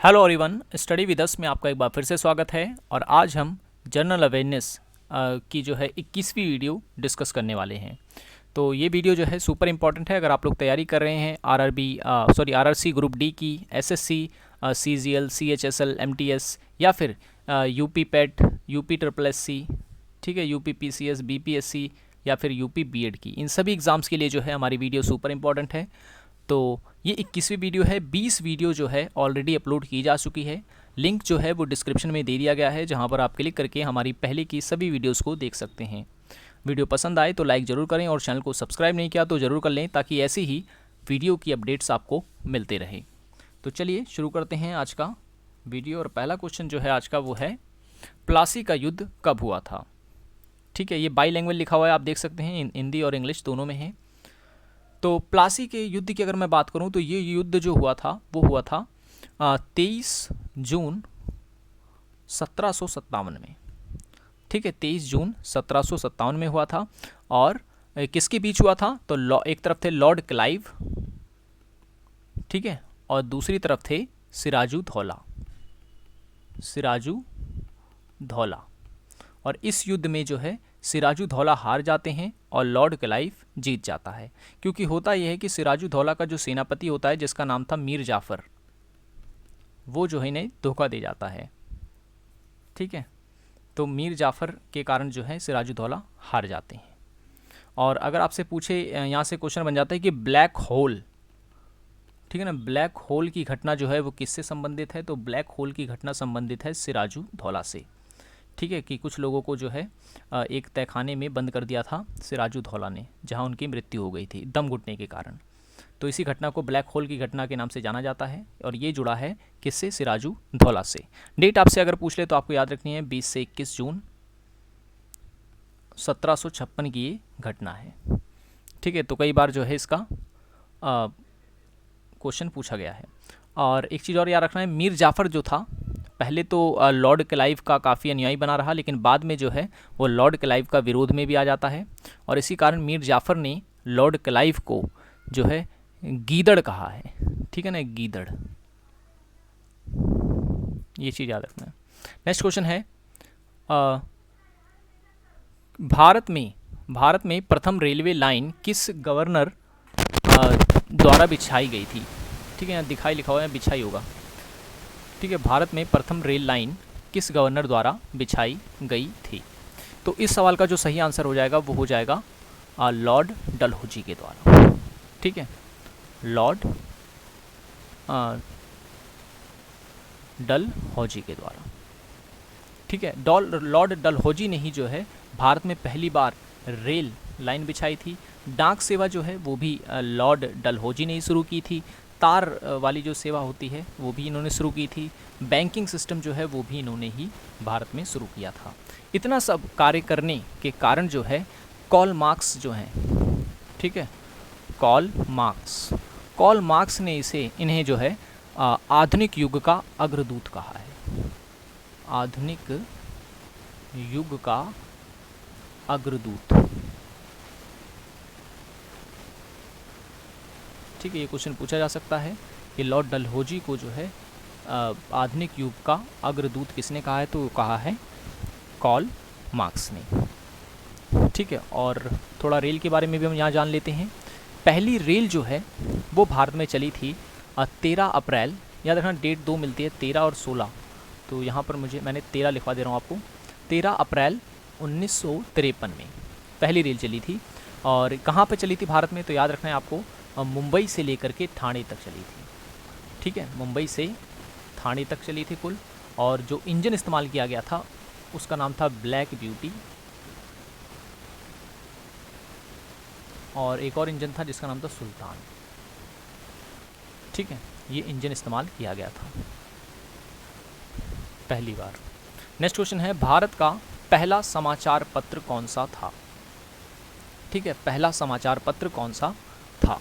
Hello everyone, study with us में आपका एक बार फिर से स्वागत है। और आज हम जनरल अवेयरनेस की जो है 21वीं वीडियो डिस्कस करने वाले हैं। तो ये वीडियो जो है सुपर इंपॉर्टेंट है अगर आप लोग तैयारी कर रहे हैं आरआरसी ग्रुप डी की, एसएससी, सीजीएल, सीएचएसएल, एमटीएस या फिर यूपी पेट, यूपी ट्रिपल एससी, ठीक है, यूपी पीसीएस, बीपीएससी या फिर यूपी बीएड की। इन सभी एग्ज़ाम्स के लिए जो है हमारी वीडियो सुपर इंपॉर्टेंट है। तो ये 21वीं वीडियो है। 20 वीडियो जो है ऑलरेडी अपलोड की जा चुकी है। लिंक जो है वो डिस्क्रिप्शन में दे दिया गया है, जहां पर आप क्लिक करके हमारी पहले की सभी वीडियोस को देख सकते हैं। वीडियो पसंद आए तो लाइक ज़रूर करें और चैनल को सब्सक्राइब नहीं किया तो ज़रूर कर लें, ताकि ऐसी ही वीडियो की अपडेट्स आपको मिलते रहे। तो चलिए शुरू करते हैं आज का वीडियो। और पहला क्वेश्चन जो है आज का वो है, प्लासी का युद्ध कब हुआ था। ठीक है, ये बाई लैंग्वेज लिखा हुआ है, आप देख सकते हैं, हिंदी और इंग्लिश दोनों में है। तो प्लासी के युद्ध की अगर मैं बात करूं तो ये युद्ध जो हुआ था वो हुआ था 23 जून 1757 में। ठीक है, 23 जून 1757 में हुआ था। और किसके बीच हुआ था, तो एक तरफ थे लॉर्ड क्लाइव, ठीक है, और दूसरी तरफ थे सिराजू धौला। और इस युद्ध में जो है सिराजू धौला हार जाते हैं और लॉर्ड क्लाइव जीत जाता है। क्योंकि होता यह है कि सिराजू धौला का जो सेनापति होता है, जिसका नाम था मीर जाफ़र, वो जो है इन्हें धोखा दे जाता है। ठीक है, तो मीर जाफ़र के कारण जो है सिराजू धौला हार जाते हैं। और अगर आपसे पूछे, यहाँ से क्वेश्चन बन जाता है कि ब्लैक होल, ठीक है ना, ब्लैक होल की घटना जो है वो किससे संबंधित है, तो ब्लैक होल की घटना संबंधित है सिराजू धौला से। ठीक है, कि कुछ लोगों को जो है एक तहखाने में बंद कर दिया था सिराजू धौला ने, जहां उनकी मृत्यु हो गई थी दम घुटने के कारण। तो इसी घटना को ब्लैक होल की घटना के नाम से जाना जाता है। और ये जुड़ा है किससे, सिराजू धौला से। डेट आपसे अगर पूछ ले तो आपको याद रखनी है 20 से 21 जून 1756 की ये घटना है। ठीक है, तो कई बार जो है इसका क्वेश्चन पूछा गया है। और एक चीज़ और याद रखना है, मीर जाफ़र जो था पहले तो लॉर्ड क्लाइव का काफ़ी अनुयायी बना रहा, लेकिन बाद में जो है वो लॉर्ड क्लाइव का विरोध में भी आ जाता है। और इसी कारण मीर जाफ़र ने लॉर्ड क्लाइव को जो है गीदड़ कहा है। ठीक है ना, गीदड़, ये चीज़ याद रखना है। नेक्स्ट क्वेश्चन है, भारत में प्रथम रेलवे लाइन किस गवर्नर द्वारा बिछाई गई थी। ठीक है, यहाँ दिखाई लिखा हुआ है, बिछाई होगा। ठीक है, भारत में प्रथम रेल लाइन किस गवर्नर द्वारा बिछाई गई थी। तो इस सवाल का जो सही आंसर हो जाएगा वो हो जाएगा लॉर्ड डलहौजी के द्वारा। ठीक है, लॉर्ड डलहौजी के द्वारा। ठीक है, लॉर्ड डलहौजी ने ही जो है भारत में पहली बार रेल लाइन बिछाई थी। डाक सेवा जो है वो भी लॉर्ड डलहौजी ने ही शुरू की थी। तार वाली जो सेवा होती है वो भी इन्होंने शुरू की थी। बैंकिंग सिस्टम जो है वो भी इन्होंने ही भारत में शुरू किया था। इतना सब कार्य करने के कारण जो है कार्ल मार्क्स जो हैं, ठीक है, कार्ल मार्क्स ने इन्हें जो है आधुनिक युग का अग्रदूत कहा है। आधुनिक युग का अग्रदूत। ठीक है, ये क्वेश्चन पूछा जा सकता है कि लॉर्ड डलहौजी को जो है आधुनिक युग का अग्रदूत किसने कहा है, तो कहा है कार्ल मार्क्स ने। ठीक है, और थोड़ा रेल के बारे में भी हम यहाँ जान लेते हैं। पहली रेल जो है वो भारत में चली थी 13 अप्रैल, याद रखना डेट दो मिलती है, 13 और 16। तो यहाँ पर मैंने 13 लिखवा दे रहा हूँ आपको। 13 अप्रैल 1953 में पहली रेल चली थी। और कहाँ पर चली थी भारत में, तो याद रखना है आपको, मुंबई से लेकर के ठाणे तक चली थी। ठीक है, मुंबई से ठाणे तक चली थी कुल। और जो इंजन इस्तेमाल किया गया था उसका नाम था ब्लैक ब्यूटी, और एक और इंजन था जिसका नाम था सुल्तान। ठीक है, ये इंजन इस्तेमाल किया गया था पहली बार। नेक्स्ट क्वेश्चन है, भारत का पहला समाचार पत्र कौन सा था। ठीक है, पहला समाचार पत्र कौन सा था।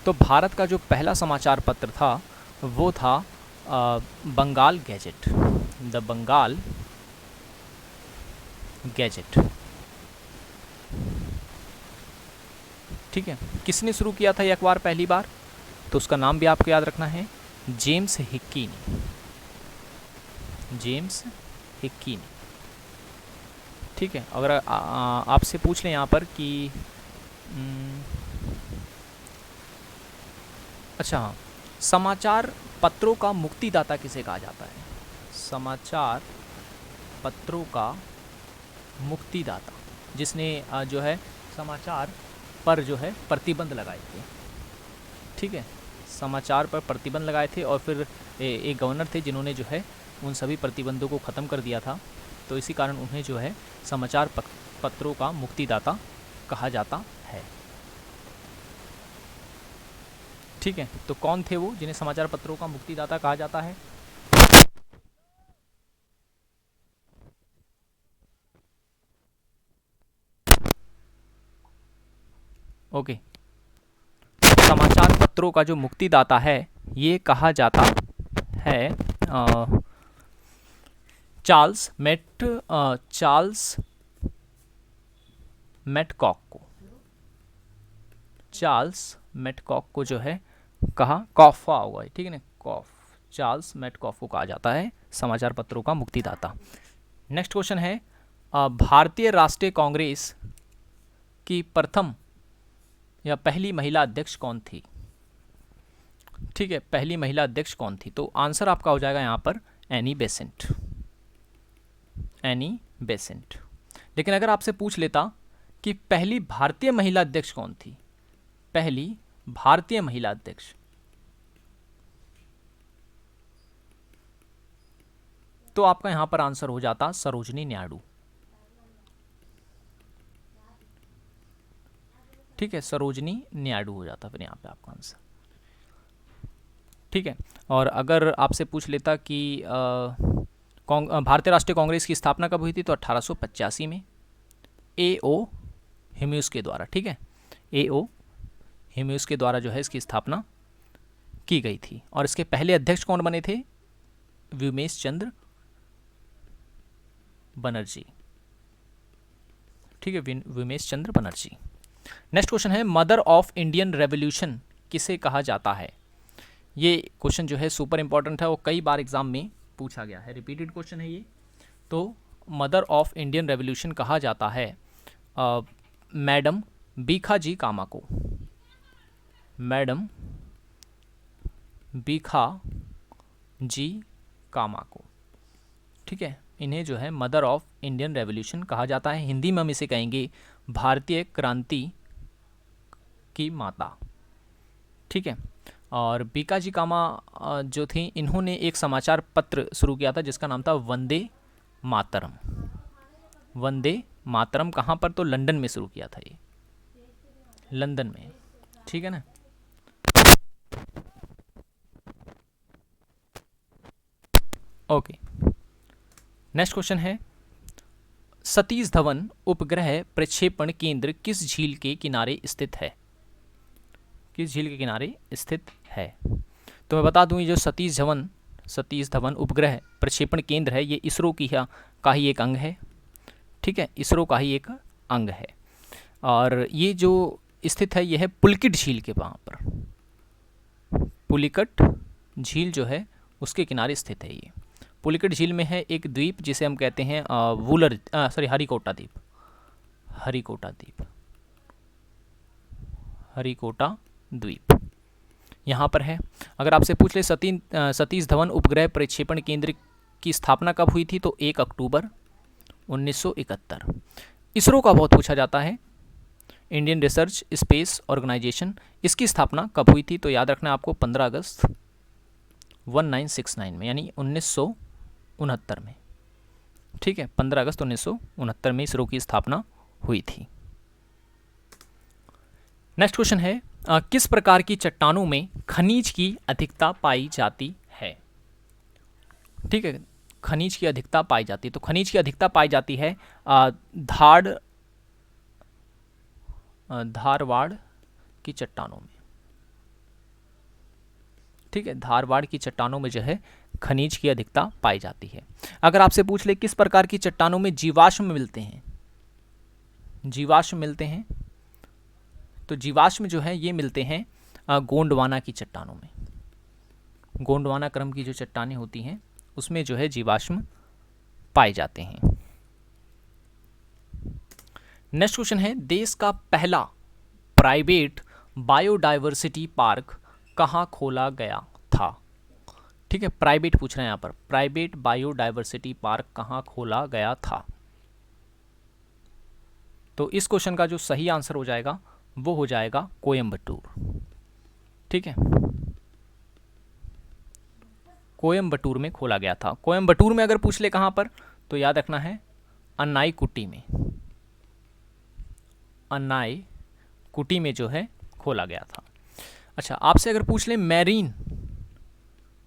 तो भारत का जो पहला समाचार पत्र था वो था Bengal gazette, the Bengal gazette. ठीक है, किसने शुरू किया था ये अखबार पहली बार, तो उसका नाम भी आपको याद रखना है, जेम्स हिक्की ने। जेम्स हिक्की ने। ठीक है, अगर आपसे पूछ लें यहाँ पर कि अच्छा हाँ, समाचार पत्रों का मुक्तिदाता किसे कहा जाता है? समाचार पत्रों का मुक्तिदाता, जिसने जो है समाचार पर जो है प्रतिबंध लगाए थे। ठीक है, समाचार पर प्रतिबंध लगाए थे और फिर एक गवर्नर थे जिन्होंने जो है उन सभी प्रतिबंधों को ख़त्म कर दिया था। तो इसी कारण उन्हें जो है समाचार पत्रों का मुक्तिदाता कहा जाता है। ठीक है, तो कौन थे वो जिन्हें समाचार पत्रों का मुक्तिदाता कहा जाता है? ओके, समाचार पत्रों का जो मुक्तिदाता है ये कहा जाता है चार्ल्स मेटकॉक को। चार्ल्स मेटकॉक को जो है कहा, कॉफा होगा, ठीक है ना, कॉफ, चार्ल्स मेटकॉफ को कहा जाता है समाचार पत्रों का मुक्तिदाता। नेक्स्ट क्वेश्चन है, भारतीय राष्ट्रीय कांग्रेस की प्रथम या पहली महिला अध्यक्ष कौन थी? ठीक है, पहली महिला अध्यक्ष कौन थी? तो आंसर आपका हो जाएगा यहाँ पर एनी बेसेंट। Annie Besant. लेकिन अगर आपसे पूछ लेता कि पहली भारतीय महिला अध्यक्ष कौन थी, पहली भारतीय महिला अध्यक्ष, तो आपका यहां पर आंसर हो जाता सरोजनी नायडू। ठीक है, सरोजनी नायडू हो जाता फिर यहाँ पे आपका आंसर। ठीक है, और अगर आपसे पूछ लेता कि भारतीय राष्ट्रीय कांग्रेस की स्थापना कब हुई थी, तो 1885 में A.O. ह्यूम्स के द्वारा। ठीक है, A.O. ह्यूम्स के द्वारा जो है इसकी स्थापना की गई थी। और इसके पहले अध्यक्ष कौन बने थे? व्योमेश चंद्र बनर्जी। ठीक है, व्योमेश चंद्र बनर्जी। नेक्स्ट क्वेश्चन है, मदर ऑफ इंडियन रेवोल्यूशन किसे कहा जाता है? ये क्वेश्चन जो है सुपर इंपॉर्टेंट है और कई बार एग्जाम में पूछा गया है, रिपीटेड क्वेश्चन है ये। तो मदर ऑफ इंडियन रेवोल्यूशन कहा जाता है मैडम भीखाजी कामा को। मैडम भीखाजी कामा को। ठीक है, इन्हें जो है मदर ऑफ इंडियन रेवोल्यूशन कहा जाता है। हिंदी में हम इसे कहेंगे भारतीय क्रांति की माता। ठीक है, और भीखाजी कामा जो थी, इन्होंने एक समाचार पत्र शुरू किया था जिसका नाम था वंदे मातरम। वंदे मातरम कहाँ पर? तो लंदन में शुरू किया था ये, लंदन में। ठीक है ना। ओके, नेक्स्ट क्वेश्चन है, सतीश धवन उपग्रह प्रक्षेपण केंद्र किस झील के किनारे स्थित है? किस झील के किनारे स्थित है? तो मैं बता दूं, ये जो सतीश धवन उपग्रह प्रक्षेपण केंद्र है, ये इसरो का ही एक अंग है। ठीक है, इसरो का ही एक अंग है। और ये जो स्थित है, ये है पुलिकट झील के वहाँ पर। पुलिकट झील जो है उसके किनारे स्थित है ये। पुलिकट झील में है एक द्वीप जिसे हम कहते हैं हरिकोटा द्वीप। हरिकोटा द्वीप, हरिकोटा द्वीप यहाँ पर है। अगर आपसे पूछ ले सतीश धवन उपग्रह प्रक्षेपण केंद्र की स्थापना कब हुई थी, तो 1 अक्टूबर 1971। इसरो का बहुत पूछा जाता है, इंडियन रिसर्च स्पेस ऑर्गेनाइजेशन, इसकी स्थापना कब हुई थी, तो याद रखना आपको 15 अगस्त 1969 में, यानी 1969 में। ठीक है, 15 अगस्त 1969 में इसरो की स्थापना हुई थी। नेक्स्ट क्वेश्चन है, किस प्रकार की चट्टानों में खनिज की अधिकता पाई जाती है? ठीक है, खनिज की अधिकता पाई जाती है, तो खनिज की अधिकता पाई जाती है धारवाड़ की चट्टानों में। ठीक है, धारवाड़ की चट्टानों में जो है खनिज की अधिकता पाई जाती है। अगर आपसे पूछ ले किस प्रकार की चट्टानों में जीवाश्म मिलते हैं, जीवाश्म मिलते हैं, तो जीवाश्म जो है ये मिलते हैं गोंडवाना की चट्टानों में। गोंडवाना क्रम की जो चट्टानें होती हैं उसमें जो है जीवाश्म पाए जाते हैं। नेक्स्ट क्वेश्चन है, देश का पहला प्राइवेट बायोडाइवर्सिटी पार्क कहाँ खोला गया था? ठीक है, प्राइवेट पूछ रहे हैं यहाँ पर, प्राइवेट बायोडाइवर्सिटी पार्क कहाँ खोला गया था? तो इस क्वेश्चन का जो सही आंसर हो जाएगा वो हो जाएगा कोयम्बटूर। ठीक है, कोयम्बटूर में खोला गया था। कोयम्बटूर में अगर पूछ ले कहाँ पर, तो याद रखना है अन्नाईकुटी में, अन्नाईकुटी में जो है खोला गया था। अच्छा, आपसे अगर पूछ ले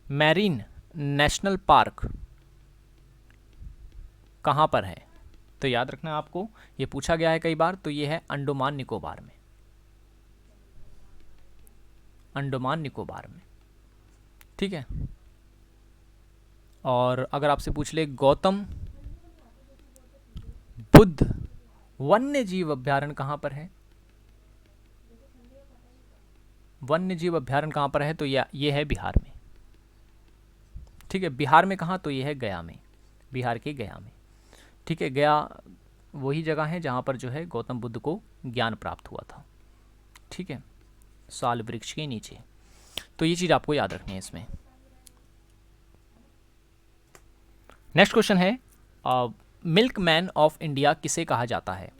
मैरीन नेशनल पार्क कहाँ पर है, तो याद रखना आपको, ये पूछा गया है कई बार, तो ये है अंडमान निकोबार में, अंडमान निकोबार में। ठीक है, और अगर आपसे पूछ ले गौतम बुद्ध वन्य जीव अभ्यारण्य कहाँ पर है, वन्य जीव अभ्यारण्य कहाँ पर है, तो ये है बिहार में। ठीक है, बिहार में कहाँ, तो ये है गया में, बिहार के गया में। ठीक है, गया वही जगह है जहाँ पर जो है गौतम बुद्ध को ज्ञान प्राप्त हुआ था। ठीक है, साल वृक्ष के नीचे। तो ये चीज़ आपको याद रखनी है इसमें। नेक्स्ट क्वेश्चन है, मिल्क मैन ऑफ इंडिया किसे कहा जाता है?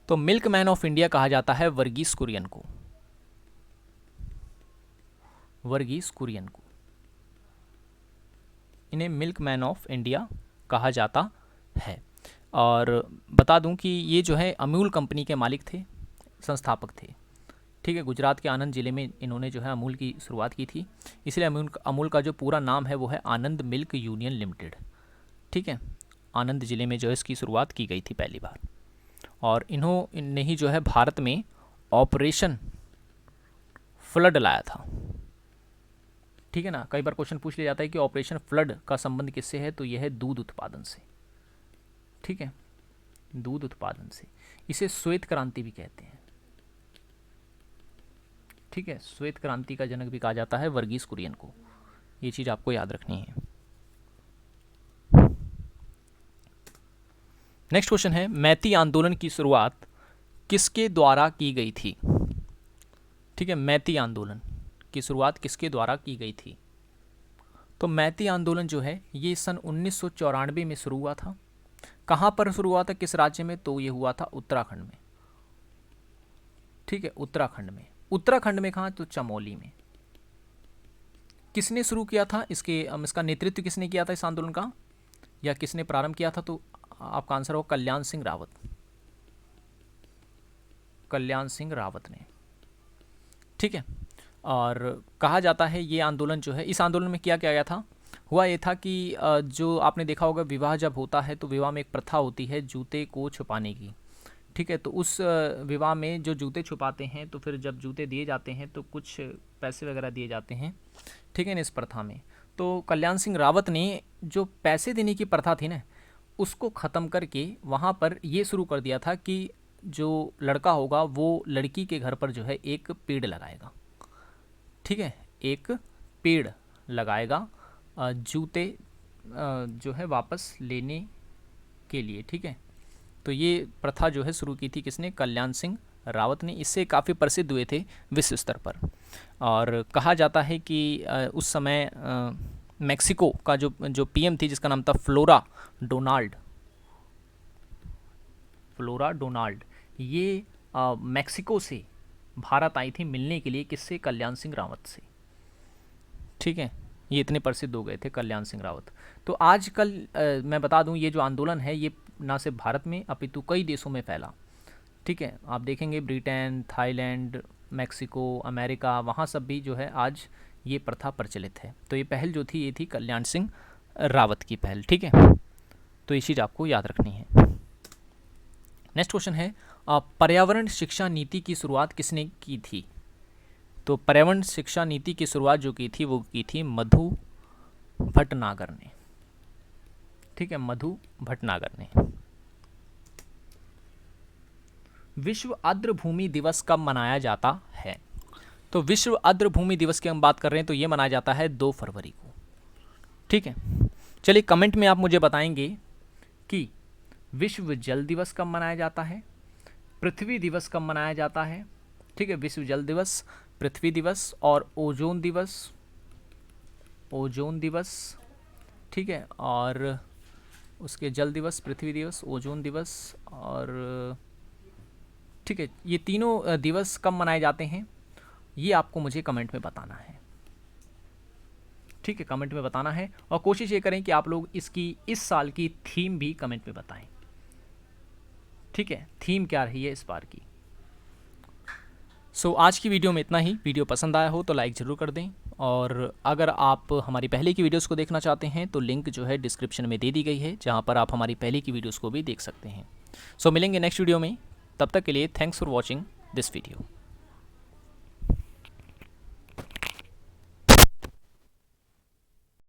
तो मिल्क मैन ऑफ इंडिया कहा जाता है वर्गीस कुरियन को, वर्गीस कुरियन को, इन्हें मिल्क मैन ऑफ इंडिया कहा जाता है। और बता दूं कि ये जो है अमूल कंपनी के मालिक थे, संस्थापक थे। ठीक है, गुजरात के आनंद ज़िले में इन्होंने जो है अमूल की शुरुआत की थी, इसलिए अमूल का जो पूरा नाम है वो है आनंद मिल्क यूनियन लिमिटेड। ठीक है, आनंद ज़िले में जो है इसकी शुरुआत की गई थी पहली बार, और इन्होंने ही जो है भारत में ऑपरेशन फ्लड लाया था। ठीक है ना, कई बार क्वेश्चन पूछ लिया जाता है कि ऑपरेशन फ्लड का संबंध किससे है, तो यह है दूध उत्पादन से। ठीक है, दूध उत्पादन से। इसे श्वेत क्रांति भी कहते हैं। ठीक है, श्वेत क्रांति का जनक भी कहा जाता है वर्गीस कुरियन को, ये चीज़ आपको याद रखनी है। नेक्स्ट क्वेश्चन है, मैती आंदोलन की शुरुआत किसके द्वारा की गई थी? ठीक है, मैती आंदोलन की शुरुआत किसके द्वारा की गई थी? तो मैती आंदोलन जो है ये सन 1994 में शुरू हुआ था। कहाँ पर शुरू हुआ था, किस राज्य में? तो ये हुआ था उत्तराखंड में। ठीक है, उत्तराखंड में। उत्तराखंड में कहाँ? तो चमोली में। किसने शुरू किया था इसका नेतृत्व किसने किया था इस आंदोलन का, या किसने प्रारंभ किया था? तो आपका आंसर हो कल्याण सिंह रावत, कल्याण सिंह रावत ने। ठीक है, और कहा जाता है ये आंदोलन जो है, इस आंदोलन में क्या किया गया था, हुआ ये था कि जो आपने देखा होगा विवाह जब होता है तो विवाह में एक प्रथा होती है जूते को छुपाने की। ठीक है, तो उस विवाह में जो जूते छुपाते हैं, तो फिर जब जूते दिए जाते हैं तो कुछ पैसे वगैरह दिए जाते हैं। ठीक है ना, इस प्रथा में तो कल्याण सिंह रावत ने जो पैसे देने की प्रथा थी ना, उसको ख़त्म करके वहाँ पर ये शुरू कर दिया था कि जो लड़का होगा वो लड़की के घर पर जो है एक पेड़ लगाएगा। ठीक है, एक पेड़ लगाएगा जूते जो है वापस लेने के लिए। ठीक है, तो ये प्रथा जो है शुरू की थी किसने? कल्याण सिंह रावत ने। इससे काफ़ी प्रसिद्ध हुए थे विश्व स्तर पर, और कहा जाता है कि उस समय मैक्सिको का जो पीएम थी जिसका नाम था फ्लोरा डोनाल्ड, ये मैक्सिको से भारत आई थी मिलने के लिए, किससे? कल्याण सिंह रावत से। ठीक है, ये इतने प्रसिद्ध हो गए थे कल्याण सिंह रावत। तो आजकल मैं बता दूं ये जो आंदोलन है ये ना सिर्फ भारत में अपितु कई देशों में फैला। ठीक है, आप देखेंगे ब्रिटेन, थाईलैंड, मैक्सिको, अमेरिका, वहाँ सब भी जो है आज ये प्रथा प्रचलित है। तो ये पहल जो थी ये थी कल्याण सिंह रावत की पहल। ठीक है, तो ये चीज़ आपको याद रखनी है। नेक्स्ट क्वेश्चन है, पर्यावरण शिक्षा नीति की शुरुआत किसने की थी? तो पर्यावरण शिक्षा नीति की शुरुआत जो की थी वो की थी मधु भटनागर ने। ठीक है, मधु भटनागर ने। विश्व आर्द्र भूमि दिवस कब मनाया जाता है? तो विश्व आर्द्र भूमि दिवस की हम बात कर रहे हैं तो ये मनाया जाता है 2 फरवरी को। ठीक है, चलिए कमेंट में आप मुझे बताएंगे कि विश्व जल दिवस कब मनाया जाता है, पृथ्वी दिवस कब मनाया जाता है। ठीक है, विश्व जल दिवस, पृथ्वी दिवस और ओजोन दिवस, ओजोन दिवस। ठीक है, और उसके जल दिवस, पृथ्वी दिवस, ओजोन दिवस और ठीक है, ये तीनों दिवस कब मनाए जाते हैं ये आपको मुझे कमेंट में बताना है। ठीक है, कमेंट में बताना है और कोशिश ये करें कि आप लोग इसकी इस साल की थीम भी कमेंट में बताएं। ठीक है, थीम क्या रही है इस बार की। सो आज की वीडियो में इतना ही। वीडियो पसंद आया हो तो लाइक ज़रूर कर दें, और अगर आप हमारी पहले की वीडियोस को देखना चाहते हैं तो लिंक जो है डिस्क्रिप्शन में दे दी गई है, जहां पर आप हमारी पहले की वीडियोस को भी देख सकते हैं। सो मिलेंगे नेक्स्ट वीडियो में, तब तक के लिए thanks for watching this video.